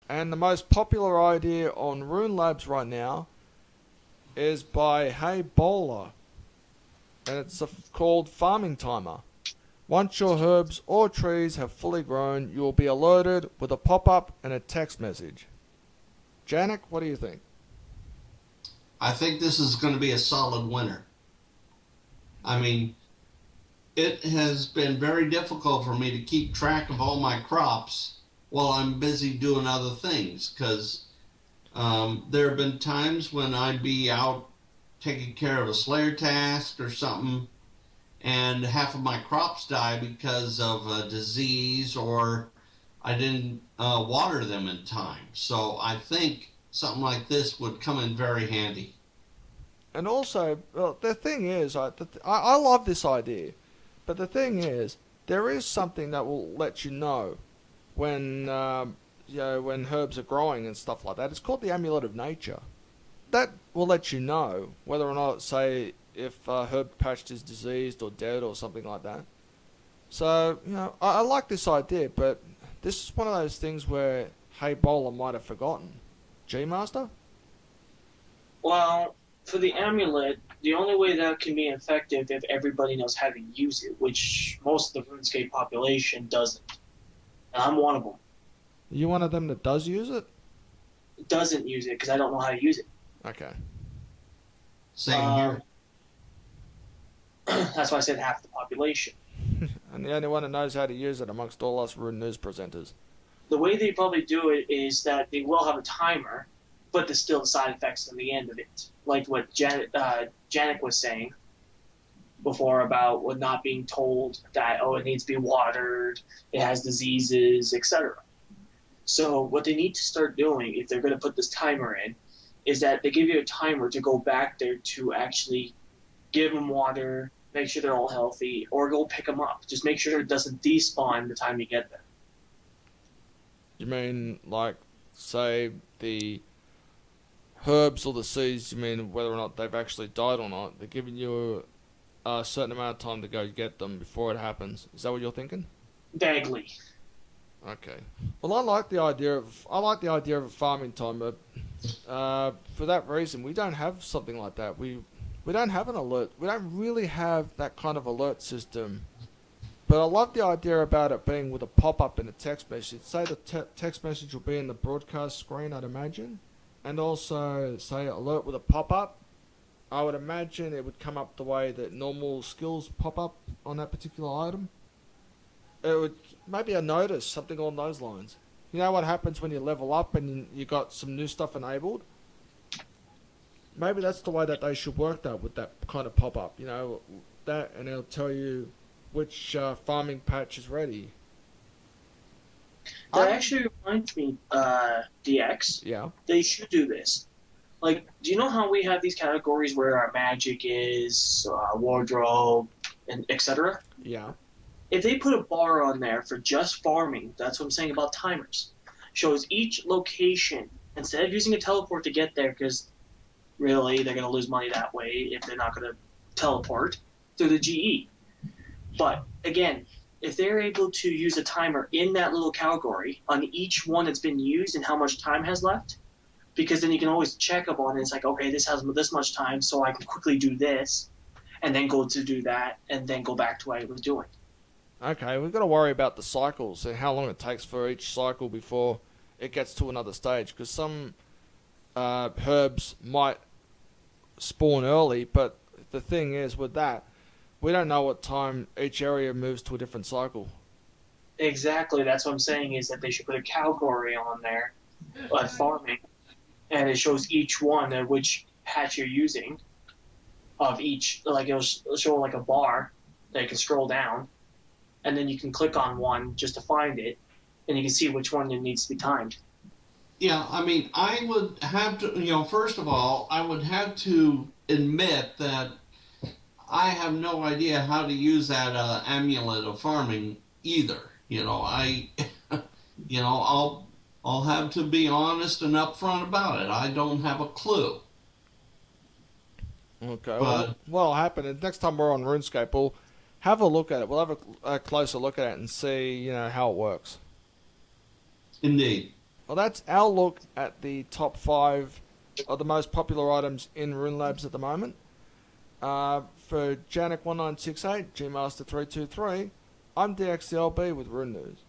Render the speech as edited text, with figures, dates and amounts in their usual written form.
And the most popular idea on RuneLabs right now is by Hey Bowler, and it's called Farming Timer. Once your herbs or trees have fully grown, you will be alerted with a pop-up and a text message. Janik, what do you think? I think this is going to be a solid winner. I mean, it has been very difficult for me to keep track of all my crops while I'm busy doing other things because there have been times when I'd be out taking care of a slayer task or something, and half of my crops die because of a disease or I didn't water them in time. So I think something like this would come in very handy. And also, well, the thing is, I love this idea, but the thing is, there is something that will let you know when when herbs are growing and stuff like that. It's called the Amulet of Nature. That will let you know whether or not, say, if a herb patch is diseased or dead or something like that. So, I like this idea, but this is one of those things where Hey Bowler might have forgotten. G-Master? Well, for the amulet, the only way that can be effective if everybody knows how to use it, which most of the RuneScape population doesn't. And I'm one of them. You one of them that does use it? Doesn't use it because I don't know how to use it. Okay. Same here. That's why I said half the population. And the only one that knows how to use it amongst all us Rune News presenters. The way they probably do it is that they will have a timer, but there's still the side effects on the end of it. Like what Janik was saying before about not being told that, oh, it needs to be watered, it has diseases, etc. So what they need to start doing, if they're going to put this timer in, is that they give you a timer to go back there to actually give them water, make sure they're all healthy, or go pick them up. Just make sure it doesn't despawn the time you get there. You mean, like, say, the herbs or the seeds, you mean whether or not they've actually died or not, they're giving you a certain amount of time to go get them before it happens. Is that what you're thinking? Vaguely. Okay. Well, I like the idea of a farming timer. For that reason, we don't have something like that. We don't have an alert. We don't really have that kind of alert system. But I love the idea about it being with a pop-up and a text message. Say the text message will be in the broadcast screen, I'd imagine. And also, say alert with a pop-up. I would imagine it would come up the way that normal skills pop up on that particular item. It would maybe a notice, something along those lines. You know what happens when you level up and you got some new stuff enabled? Maybe that's the way that they should work that with that kind of pop-up. That, and it'll tell you which farming patch is ready. That actually reminds me, DX. Yeah. They should do this. Like, do you know how we have these categories where our magic is, wardrobe, and etc.? Yeah. If they put a bar on there for just farming, that's what I'm saying about timers. Shows each location instead of using a teleport to get there, because really they're going to lose money that way if they're not going to teleport through the GE. But again, if they're able to use a timer in that little category on each one that's been used and how much time has left, because then you can always check up on it. It's like, okay, this has this much time, so I can quickly do this, and then go to do that, and then go back to what I was doing. Okay, we've got to worry about the cycles and how long it takes for each cycle before it gets to another stage. Because some herbs might spawn early, but the thing is with that, we don't know what time each area moves to a different cycle. Exactly, that's what I'm saying, is that they should put a category on there, like farming, and it shows each one and which patch you're using of each. Like it'll show like a bar that you can scroll down, and then you can click on one just to find it, and you can see which one it needs to be timed. Yeah, I mean, I would have to, first of all, I would have to admit that I have no idea how to use that amulet of farming either. I'll have to be honest and upfront about it. I don't have a clue. Okay, But what'll happen is next time we're on RuneScape, we'll have a look at it. We'll have a closer look at it and see, how it works. indeed. Well, that's our look at the top 5 of the most popular items in RuneLabs at the moment. For Janine1968, Gmaster323, I'm dxthelb with Rune News.